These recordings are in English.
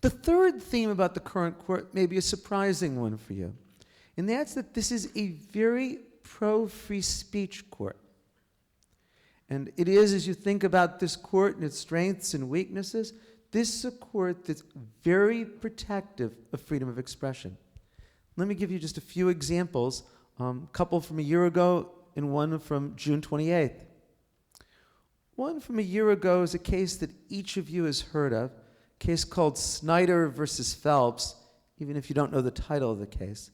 The third theme about the current court may be a surprising one for you, and that's that this is a very pro-free speech court. And it is, as you think about this court and its strengths and weaknesses, this is a court that's very protective of freedom of expression. Let me give you just a few examples, a couple from a year ago and one from June 28th. One from a year ago is a case that each of you has heard of, a case called Snyder versus Phelps, even if you don't know the title of the case.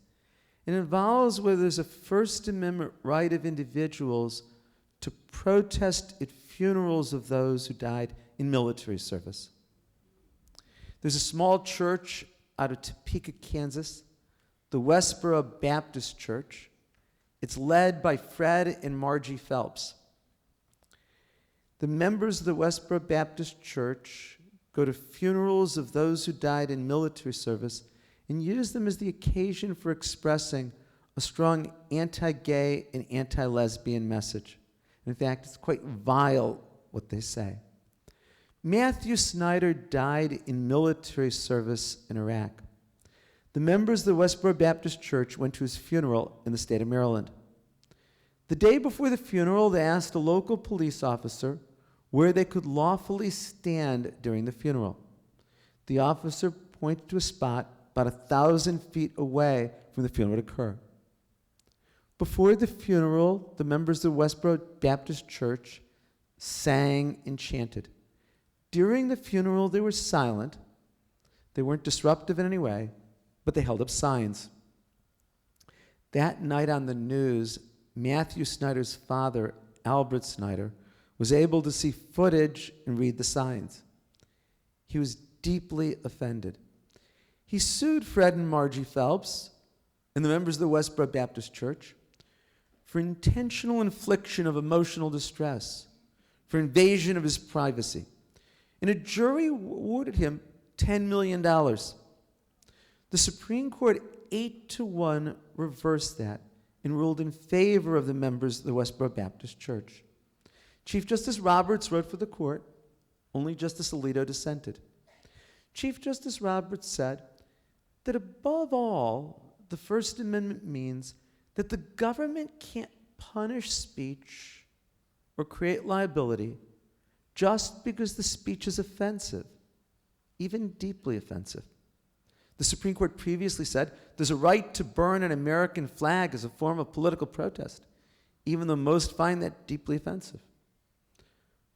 It involves whether there's a First Amendment right of individuals to protest at funerals of those who died in military service. There's a small church out of Topeka, Kansas, the Westboro Baptist Church. It's led by Fred and Margie Phelps. The members of the Westboro Baptist Church go to funerals of those who died in military service and use them as the occasion for expressing a strong anti-gay and anti-lesbian message. In fact, it's quite vile what they say. Matthew Snyder died in military service in Iraq. The members of the Westboro Baptist Church went to his funeral in the state of Maryland. The day before the funeral, they asked a local police officer where they could lawfully stand during the funeral. The officer pointed to a spot about 1,000 feet away from the funeral to occur. Before the funeral, the members of the Westboro Baptist Church sang and chanted. During the funeral, they were silent. They weren't disruptive in any way, but they held up signs. That night on the news, Matthew Snyder's father, Albert Snyder, was able to see footage and read the signs. He was deeply offended. He sued Fred and Margie Phelps and the members of the Westboro Baptist Church for intentional infliction of emotional distress, for invasion of his privacy. And a jury awarded him $10 million. The Supreme Court 8-1 reversed that and ruled in favor of the members of the Westboro Baptist Church. Chief Justice Roberts wrote for the court. Only Justice Alito dissented. Chief Justice Roberts said that above all, the First Amendment means that the government can't punish speech or create liability just because the speech is offensive, even deeply offensive. The Supreme Court previously said there's a right to burn an American flag as a form of political protest, even though most find that deeply offensive.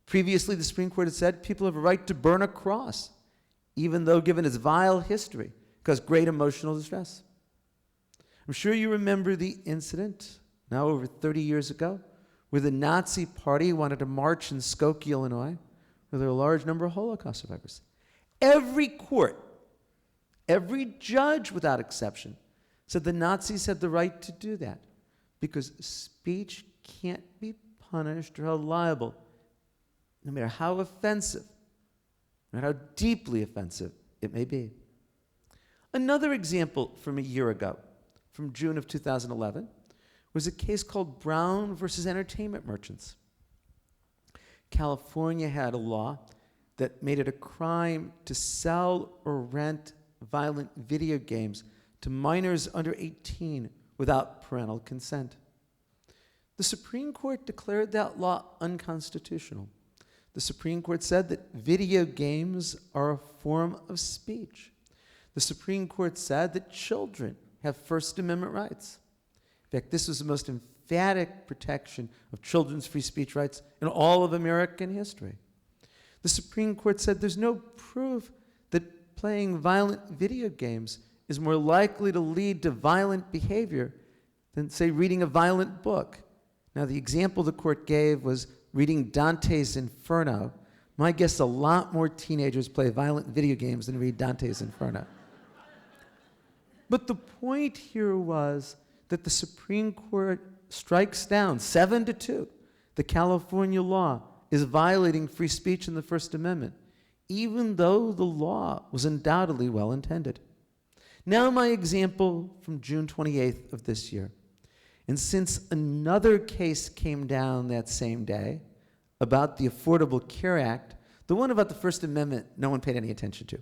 Previously, the Supreme Court had said people have a right to burn a cross, even though, given its vile history, caused great emotional distress. I'm sure you remember the incident, now over 30 years ago, where the Nazi Party wanted to march in Skokie, Illinois, where there were a large number of Holocaust survivors. Every court, every judge without exception, said the Nazis had the right to do that because speech can't be punished or held liable, no matter how offensive, no matter how deeply offensive it may be. Another example from a year ago, from June of 2011, was a case called Brown versus Entertainment Merchants. California had a law that made it a crime to sell or rent violent video games to minors under 18 without parental consent. The Supreme Court declared that law unconstitutional. The Supreme Court said that video games are a form of speech. The Supreme Court said that children have First Amendment rights. In fact, this was the most emphatic protection of children's free speech rights in all of American history. The Supreme Court said there's no proof that playing violent video games is more likely to lead to violent behavior than, say, reading a violent book. Now, the example the court gave was reading Dante's Inferno. My guess a lot more teenagers play violent video games than read Dante's Inferno. But the point here was that the Supreme Court strikes down 7-2. The California law is violating free speech in the First Amendment, even though the law was undoubtedly well intended. Now my example from June 28th of this year. And since another case came down that same day about the Affordable Care Act, the one about the First Amendment no one paid any attention to.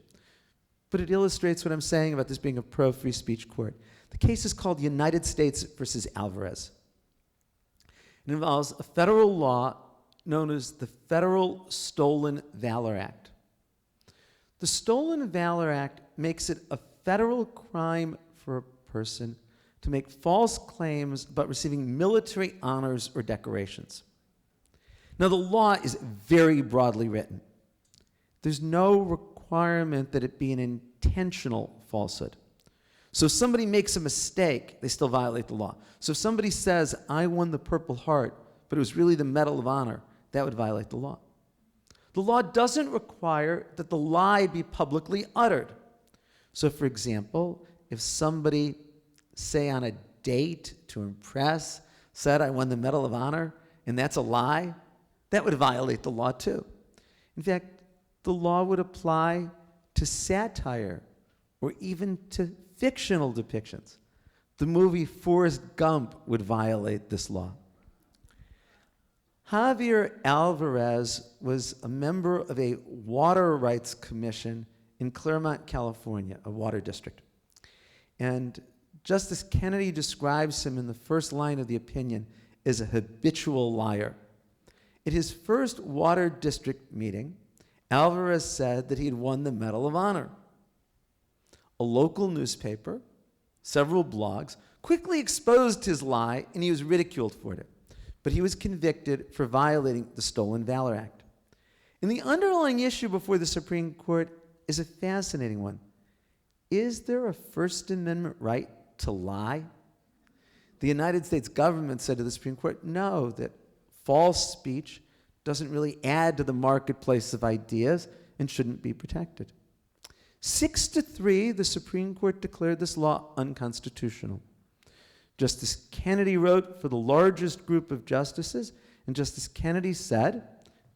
but it illustrates what I'm saying about this being a pro-free speech court. The case is called United States versus Alvarez. It involves a federal law known as the Federal Stolen Valor Act. The Stolen Valor Act makes it a federal crime for a person to make false claims about receiving military honors or decorations. Now, the law is very broadly written. There's no requirement that it be an intentional falsehood. So if somebody makes a mistake, they still violate the law. So if somebody says, I won the Purple Heart, but it was really the Medal of Honor, that would violate the law. The law doesn't require that the lie be publicly uttered. So for example, if somebody, say on a date to impress, said, I won the Medal of Honor, and that's a lie, that would violate the law too. In fact, the law would apply to satire or even to fictional depictions. The movie Forrest Gump would violate this law. Javier Alvarez was a member of a water rights commission in Claremont, California, a water district. And Justice Kennedy describes him in the first line of the opinion as a habitual liar. At his first water district meeting, Alvarez said that he had won the Medal of Honor. A local newspaper, several blogs, quickly exposed his lie, and he was ridiculed for it. But he was convicted for violating the Stolen Valor Act. And the underlying issue before the Supreme Court is a fascinating one. Is there a First Amendment right to lie? The United States government said to the Supreme Court, no, that false speech doesn't really add to the marketplace of ideas and shouldn't be protected. 6-3, the Supreme Court declared this law unconstitutional. Justice Kennedy wrote for the largest group of justices, and Justice Kennedy said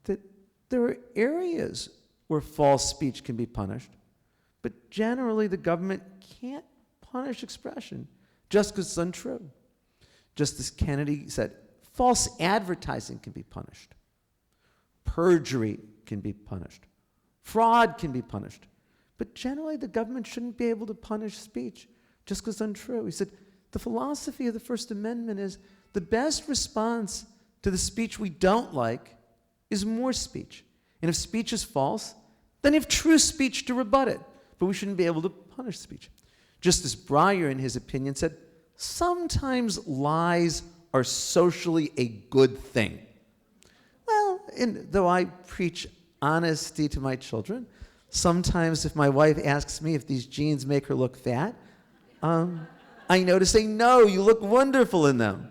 that there are areas where false speech can be punished, but generally the government can't punish expression just because it's untrue. Justice Kennedy said false advertising can be punished. Perjury can be punished. Fraud can be punished. But generally, the government shouldn't be able to punish speech just because it's untrue. He said, the philosophy of the First Amendment is the best response to the speech we don't like is more speech. And if speech is false, then you have true speech to rebut it. But we shouldn't be able to punish speech. Justice Breyer, in his opinion, said, sometimes lies are socially a good thing. Well, and though I preach honesty to my children, sometimes if my wife asks me if these jeans make her look fat, I know to say, no, you look wonderful in them.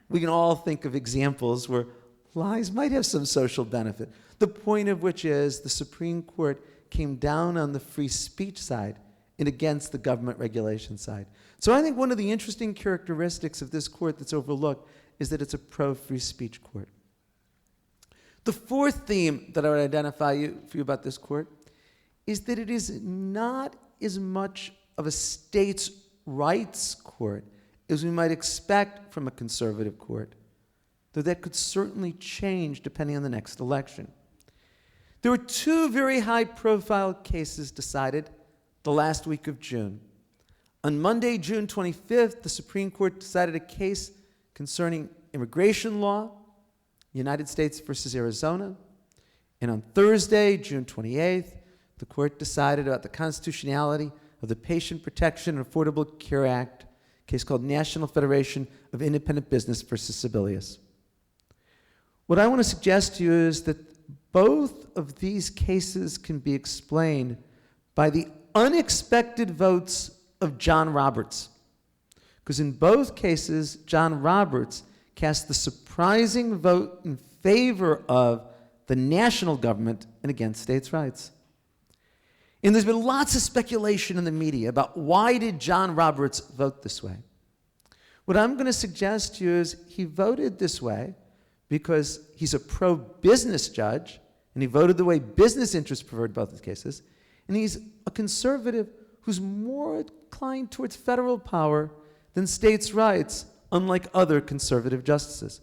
We can all think of examples where lies might have some social benefit. The point of which is the Supreme Court came down on the free speech side and against the government regulation side. So I think one of the interesting characteristics of this court that's overlooked is that it's a pro-free speech court. The fourth theme that I would identify for you about this court is that it is not as much of a states' rights court as we might expect from a conservative court, though that could certainly change depending on the next election. There were two very high-profile cases decided the last week of June. On Monday, June 25th, the Supreme Court decided a case concerning immigration law, United States versus Arizona. And on Thursday, June 28th, the court decided about the constitutionality of the Patient Protection and Affordable Care Act, a case called National Federation of Independent Business versus Sebelius. What I want to suggest to you is that both of these cases can be explained by the unexpected votes of John Roberts. Because in both cases, John Roberts cast the surprising vote in favor of the national government and against states' rights. And there's been lots of speculation in the media about why did John Roberts vote this way. What I'm going to suggest to you is he voted this way because he's a pro-business judge, and he voted the way business interests preferred both his cases, and he's a conservative who's more inclined towards federal power than states' rights, unlike other conservative justices.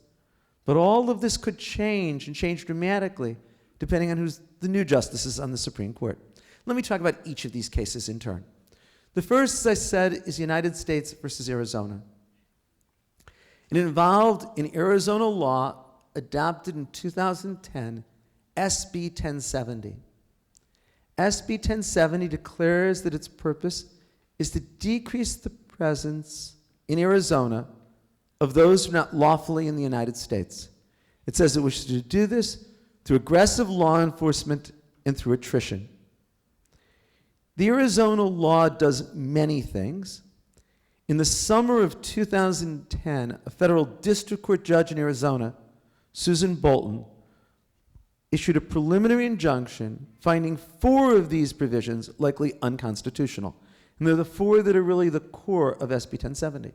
But all of this could change, and change dramatically, depending on who's the new justices on the Supreme Court. Let me talk about each of these cases in turn. The first, as I said, is United States versus Arizona. It involved an Arizona law adopted in 2010, SB 1070. SB 1070 declares that its purpose is to decrease the presence in Arizona of those who are not lawfully in the United States. It says it wishes to do this through aggressive law enforcement and through attrition. The Arizona law does many things. In the summer of 2010, a federal district court judge in Arizona, Susan Bolton, issued a preliminary injunction finding 4 of these provisions likely unconstitutional. And they're the 4 that are really the core of SB 1070.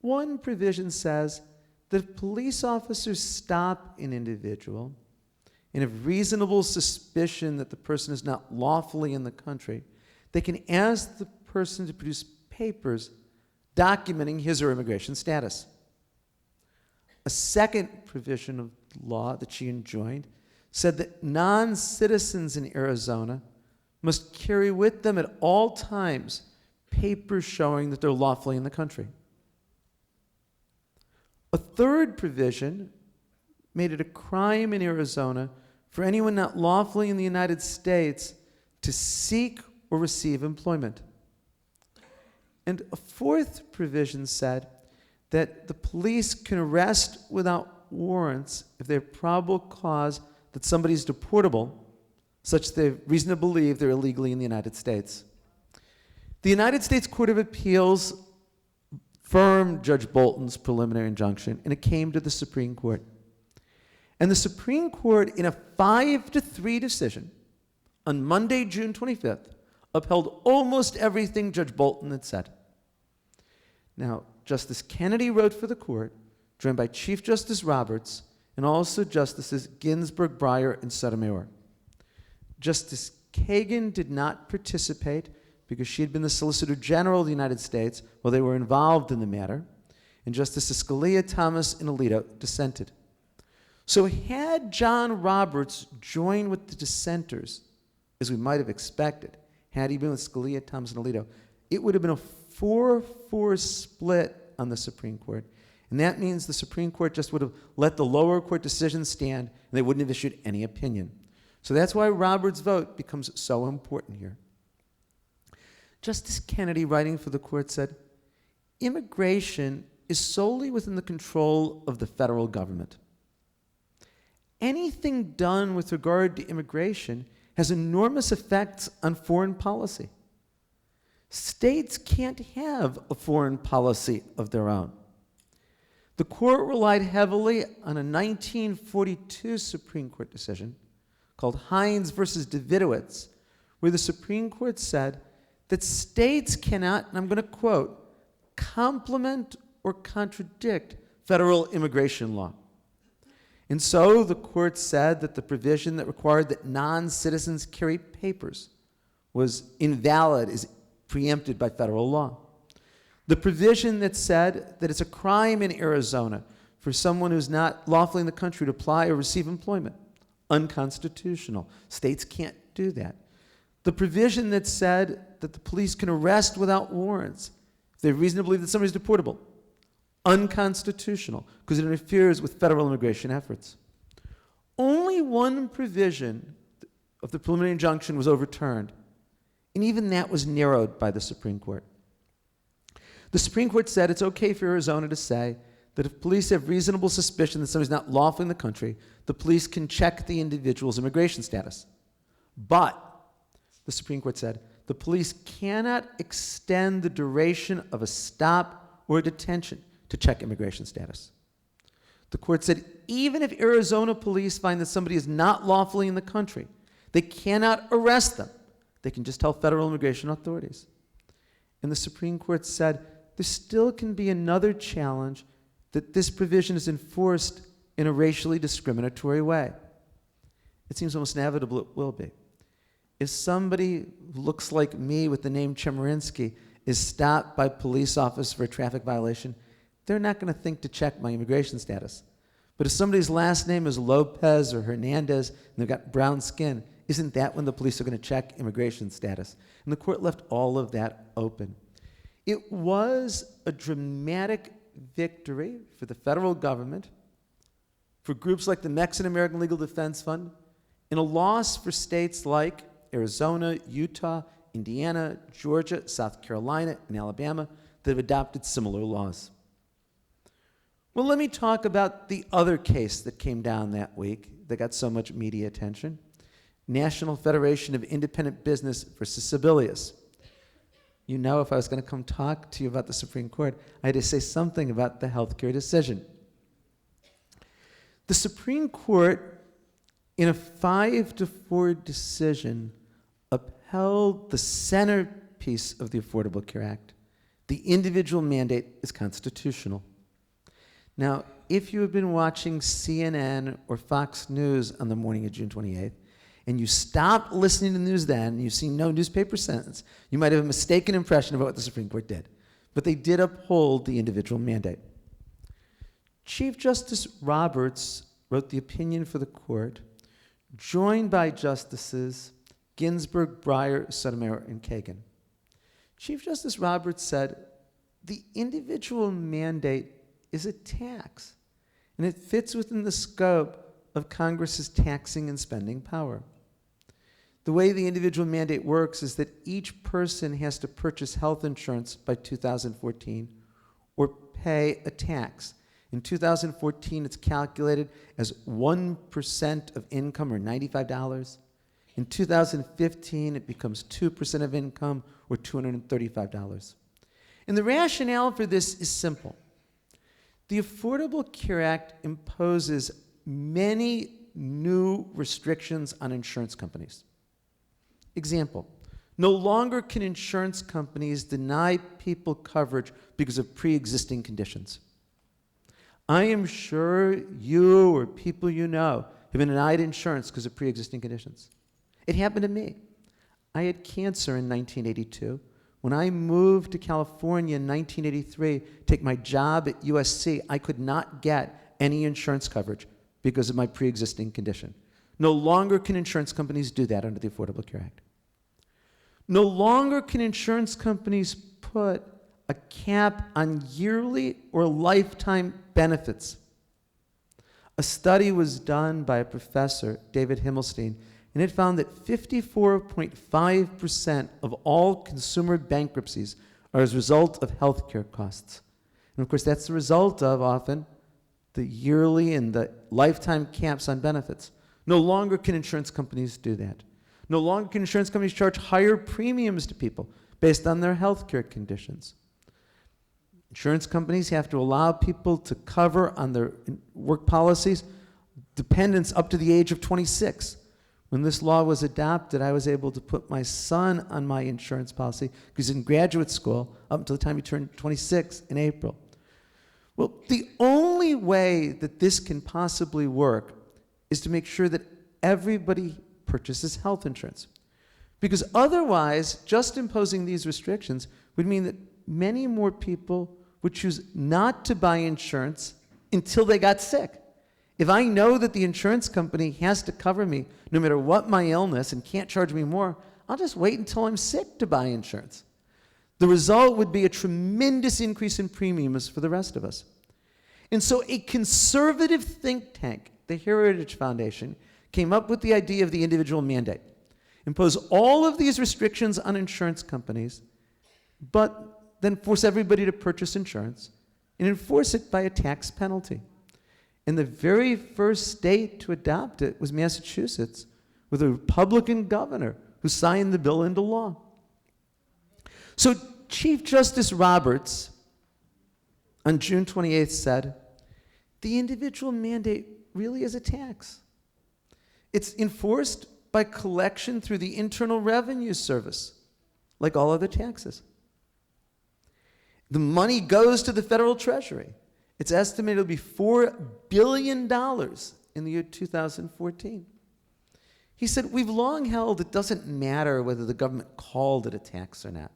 One provision says that if police officers stop an individual and have reasonable suspicion that the person is not lawfully in the country, they can ask the person to produce papers documenting his or her immigration status. A second provision of law that she enjoined said that non-citizens in Arizona must carry with them at all times papers showing that they're lawfully in the country. A third provision made it a crime in Arizona for anyone not lawfully in the United States to seek or receive employment. And a fourth provision said that the police can arrest without warrants if they have probable cause that somebody is deportable, such that they have reason to believe they're illegally in the United States. The United States Court of Appeals affirmed Judge Bolton's preliminary injunction, and it came to the Supreme Court. And the Supreme Court, in a 5-3 decision on Monday, June 25th, upheld almost everything Judge Bolton had said. Now, Justice Kennedy wrote for the court, joined by Chief Justice Roberts and also Justices Ginsburg, Breyer, and Sotomayor. Justice Kagan did not participate because she had been the Solicitor General of the United States while they were involved in the matter, and Justices Scalia, Thomas, and Alito dissented. So had John Roberts joined with the dissenters, as we might have expected, had he been with Scalia, Thomas, and Alito, it would have been a 4-4 split on the Supreme Court. And that means the Supreme Court just would have let the lower court decision stand, and they wouldn't have issued any opinion. So that's why Roberts' vote becomes so important here. Justice Kennedy, writing for the court, said, immigration is solely within the control of the federal government. Anything done with regard to immigration has enormous effects on foreign policy. States can't have a foreign policy of their own. The court relied heavily on a 1942 Supreme Court decision called Hines versus Davidowitz, where the Supreme Court said that states cannot, and I'm going to quote, complement or contradict federal immigration law. And so the court said that the provision that required that non-citizens carry papers was invalid, is preempted by federal law. The provision that said that it's a crime in Arizona for someone who's not lawfully in the country to apply or receive employment, unconstitutional. States can't do that. The provision that said that the police can arrest without warrants if they have reason to believe that somebody's deportable, unconstitutional, because it interferes with federal immigration efforts. Only one provision of the preliminary injunction was overturned, and even that was narrowed by the Supreme Court. The Supreme Court said it's okay for Arizona to say that if police have reasonable suspicion that somebody's not lawful in the country, the police can check the individual's immigration status. But, the Supreme Court said, the police cannot extend the duration of a stop or a detention to check immigration status. The court said even if Arizona police find that somebody is not lawfully in the country, they cannot arrest them. They can just tell federal immigration authorities. And the Supreme Court said there still can be another challenge that this provision is enforced in a racially discriminatory way. It seems almost inevitable it will be. If somebody who looks like me with the name Chemerinsky is stopped by police officers for a traffic violation, they're not going to think to check my immigration status. But if somebody's last name is Lopez or Hernandez and they've got brown skin, Isn't that when the police are going to check immigration status? And the court left all of that open. It was a dramatic victory for the federal government, for groups like the Mexican American Legal Defense Fund, and a loss for states like Arizona, Utah, Indiana, Georgia, South Carolina, and Alabama that have adopted similar laws. Well, let me talk about the other case that came down that week that got so much media attention. National Federation of Independent Business versus Sebelius. You know, if I was going to come talk to you about the Supreme Court, I had to say something about the healthcare decision. The Supreme Court, in a 5-4 decision, upheld the centerpiece of the Affordable Care Act. The individual mandate is constitutional. Now, if you have been watching CNN or Fox News on the morning of June 28th, and you stopped listening to the news then, and you've seen no newspaper sentence, you might have a mistaken impression about what the Supreme Court did. But they did uphold the individual mandate. Chief Justice Roberts wrote the opinion for the court, joined by Justices Ginsburg, Breyer, Sotomayor, and Kagan. Chief Justice Roberts said, the individual mandate is a tax, and it fits within the scope of Congress's taxing and spending power. The way the individual mandate works is that each person has to purchase health insurance by 2014 or pay a tax. In 2014, it's calculated as 1% of income, or $95. In 2015, it becomes 2% of income, or $235. And the rationale for this is simple. The Affordable Care Act imposes many new restrictions on insurance companies. Example, no longer can insurance companies deny people coverage because of pre-existing conditions. I am sure you or people you know have been denied insurance because of pre-existing conditions. It happened to me. I had cancer in 1982. When I moved to California in 1983 to take my job at USC, I could not get any insurance coverage because of my pre-existing condition. No longer can insurance companies do that under the Affordable Care Act. No longer can insurance companies put a cap on yearly or lifetime benefits. A study was done by a professor, David Himmelstein, and it found that 54.5% of all consumer bankruptcies are as a result of healthcare costs. And of course, that's the result of often the yearly and the lifetime caps on benefits. No longer can insurance companies do that. No longer can insurance companies charge higher premiums to people based on their healthcare conditions. Insurance companies have to allow people to cover on their work policies dependents up to the age of 26. When this law was adopted, I was able to put my son on my insurance policy because he's in graduate school up until the time he turned 26 in April. Well, the only way that this can possibly work is to make sure that everybody purchases health insurance. Because otherwise, just imposing these restrictions would mean that many more people would choose not to buy insurance until they got sick. If I know that the insurance company has to cover me no matter what my illness and can't charge me more, I'll just wait until I'm sick to buy insurance. The result would be a tremendous increase in premiums for the rest of us. And so a conservative think tank, the Heritage Foundation, came up with the idea of the individual mandate. Impose all of these restrictions on insurance companies, but then force everybody to purchase insurance and enforce it by a tax penalty. And the very first state to adopt it was Massachusetts, with a Republican governor who signed the bill into law. So Chief Justice Roberts on June 28th said, the individual mandate really is a tax. It's enforced by collection through the Internal Revenue Service, like all other taxes. The money goes to the federal treasury. It's estimated to be $4 billion in the year 2014. He said, we've long held it doesn't matter whether the government called it a tax or not.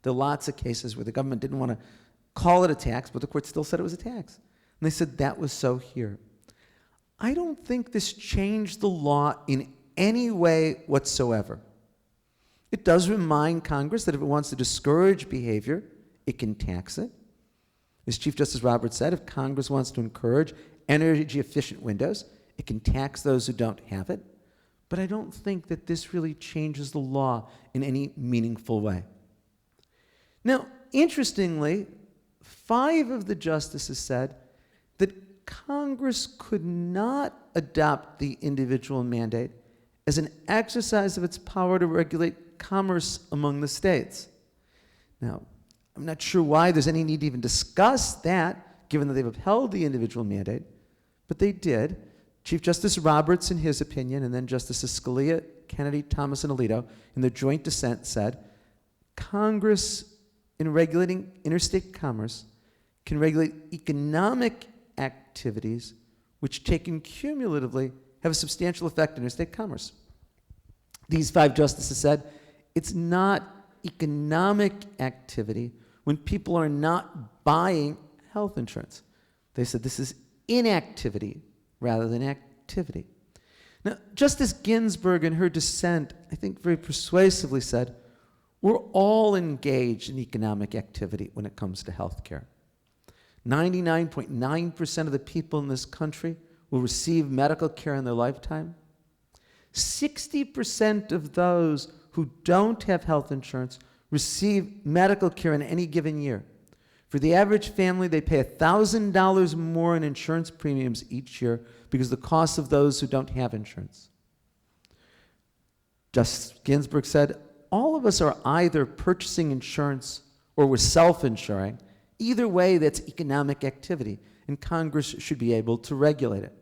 There are lots of cases where the government didn't want to call it a tax, but the court still said it was a tax. And they said that was so here. I don't think this changed the law in any way whatsoever. It does remind Congress that if it wants to discourage behavior, it can tax it. As Chief Justice Roberts said, if Congress wants to encourage energy-efficient windows, it can tax those who don't have it. But I don't think that this really changes the law in any meaningful way. Now, interestingly, 5 of the justices said that Congress could not adopt the individual mandate as an exercise of its power to regulate commerce among the states. Now, I'm not sure why there's any need to even discuss that, given that they've upheld the individual mandate, but they did. Chief Justice Roberts, in his opinion, and then Justices Scalia, Kennedy, Thomas, and Alito, in their joint dissent, said, Congress, in regulating interstate commerce, can regulate economic activities which, taken cumulatively, have a substantial effect on interstate commerce. These 5 justices said, it's not economic activity when people are not buying health insurance. They said this is inactivity rather than activity. Now, Justice Ginsburg, in her dissent, I think very persuasively said, we're all engaged in economic activity when it comes to health care. 99.9% of the people in this country will receive medical care in their lifetime. 60% of those who don't have health insurance receive medical care in any given year. For the average family, they pay $1,000 more in insurance premiums each year because of the cost of those who don't have insurance. Justice Ginsburg said, all of us are either purchasing insurance or we're self-insuring. Either way, that's economic activity, and Congress should be able to regulate it.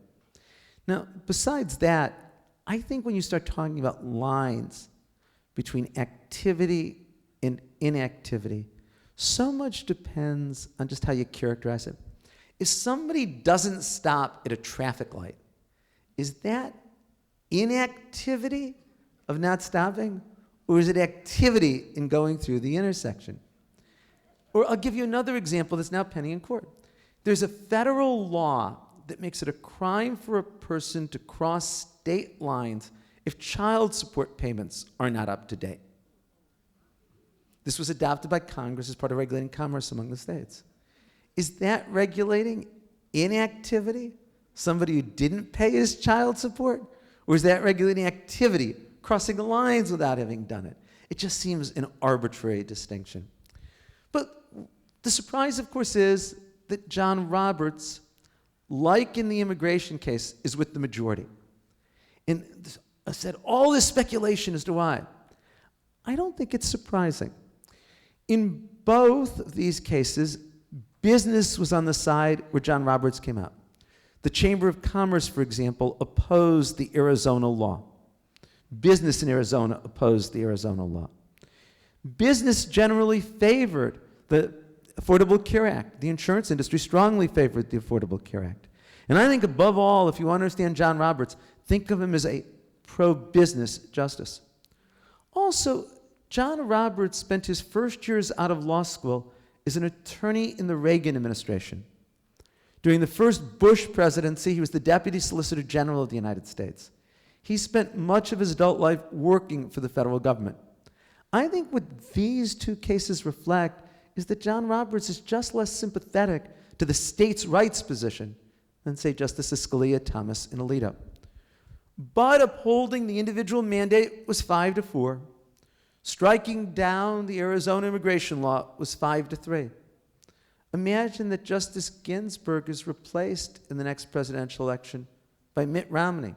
Now, besides that, I think when you start talking about lines between activity and inactivity, so much depends on just how you characterize it. If somebody doesn't stop at a traffic light, is that inactivity of not stopping, or is it activity in going through the intersection? Or I'll give you another example that's now pending in court. There's a federal law that makes it a crime for a person to cross state lines if child support payments are not up to date. This was adopted by Congress as part of regulating commerce among the states. Is that regulating inactivity? Somebody who didn't pay his child support? Or is that regulating activity, crossing the lines without having done it? It just seems an arbitrary distinction. But the surprise, of course, is that John Roberts, like in the immigration case, is with the majority. And I said all this speculation as to why. I don't think it's surprising. In both of these cases, business was on the side where John Roberts came out. The Chamber of Commerce, for example, opposed the Arizona law. Business in Arizona opposed the Arizona law. Business generally favored the Affordable Care Act. The insurance industry strongly favored the Affordable Care Act. And I think above all, if you understand John Roberts, think of him as a pro-business justice. Also, John Roberts spent his first years out of law school as an attorney in the Reagan administration. During the first Bush presidency, he was the Deputy Solicitor General of the United States. He spent much of his adult life working for the federal government. I think what these 2 cases reflect is that John Roberts is just less sympathetic to the states' rights position than, say, Justices Scalia, Thomas, and Alito. But upholding the individual mandate was 5-4. Striking down the Arizona immigration law was 5-3. Imagine that Justice Ginsburg is replaced in the next presidential election by Mitt Romney.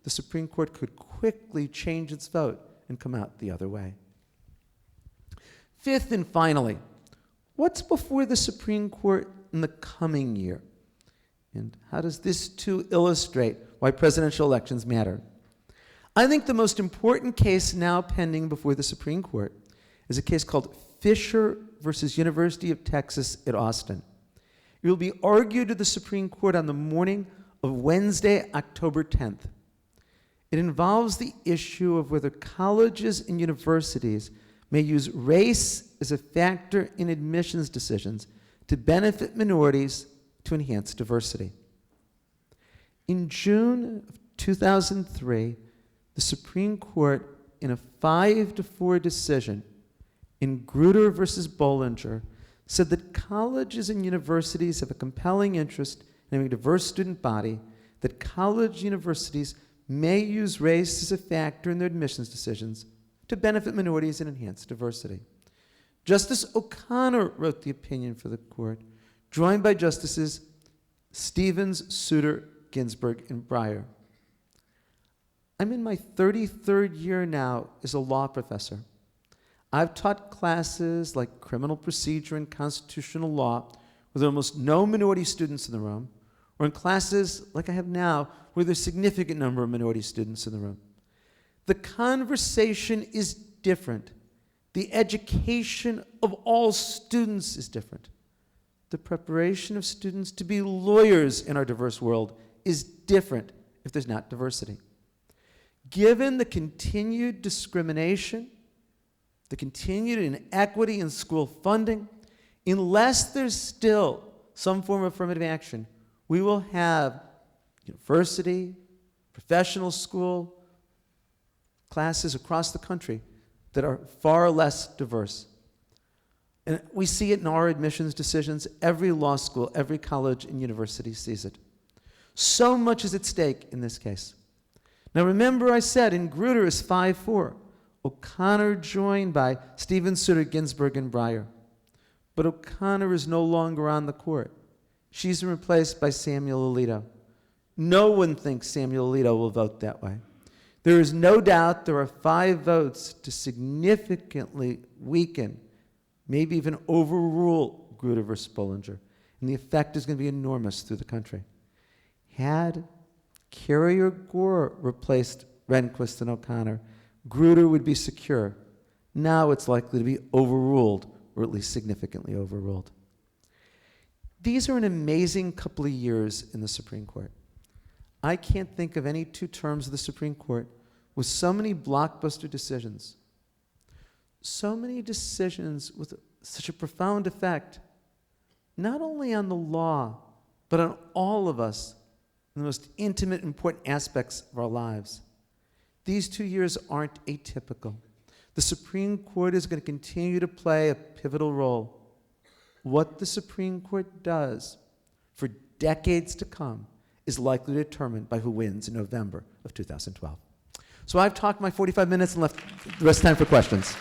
The Supreme Court could quickly change its vote and come out the other way. Fifth and finally, what's before the Supreme Court in the coming year? And how does this too illustrate why presidential elections matter? I think the most important case now pending before the Supreme Court is a case called Fisher versus University of Texas at Austin. It will be argued to the Supreme Court on the morning of Wednesday, October 10th. It involves the issue of whether colleges and universities may use race as a factor in admissions decisions to benefit minorities to enhance diversity. In June of 2003, The Supreme Court, in a 5-4 decision in Grutter versus Bollinger, said that colleges and universities have a compelling interest in having a diverse student body, that college universities may use race as a factor in their admissions decisions to benefit minorities and enhance diversity. Justice O'Connor wrote the opinion for the court, joined by Justices Stevens, Souter, Ginsburg, and Breyer. I'm in my 33rd year now as a law professor. I've taught classes like criminal procedure and constitutional law with almost no minority students in the room, or in classes like I have now where there's a significant number of minority students in the room. The conversation is different. The education of all students is different. The preparation of students to be lawyers in our diverse world is different if there's not diversity. Given the continued discrimination, the continued inequity in school funding, unless there's still some form of affirmative action, we will have university, professional school, classes across the country that are far less diverse. And we see it in our admissions decisions. Every law school, every college and university sees it. So much is at stake in this case. Now remember I said in Grutter is 5-4. O'Connor joined by Stevens, Souter, Ginsburg, and Breyer. But O'Connor is no longer on the court. She's been replaced by Samuel Alito. No one thinks Samuel Alito will vote that way. There is no doubt there are 5 votes to significantly weaken, maybe even overrule Grutter versus Bollinger. And the effect is going to be enormous through the country. Had Carrier Gore replaced Rehnquist and O'Connor, Grutter would be secure. Now it's likely to be overruled, or at least significantly overruled. These are an amazing couple of years in the Supreme Court. I can't think of any 2 terms of the Supreme Court with so many blockbuster decisions. So many decisions with such a profound effect, not only on the law, but on all of us in the most intimate, important aspects of our lives. These 2 years aren't atypical. The Supreme Court is going to continue to play a pivotal role. What the Supreme Court does for decades to come is likely determined by who wins in November of 2012. So I've talked my 45 minutes and left the rest of the time for questions.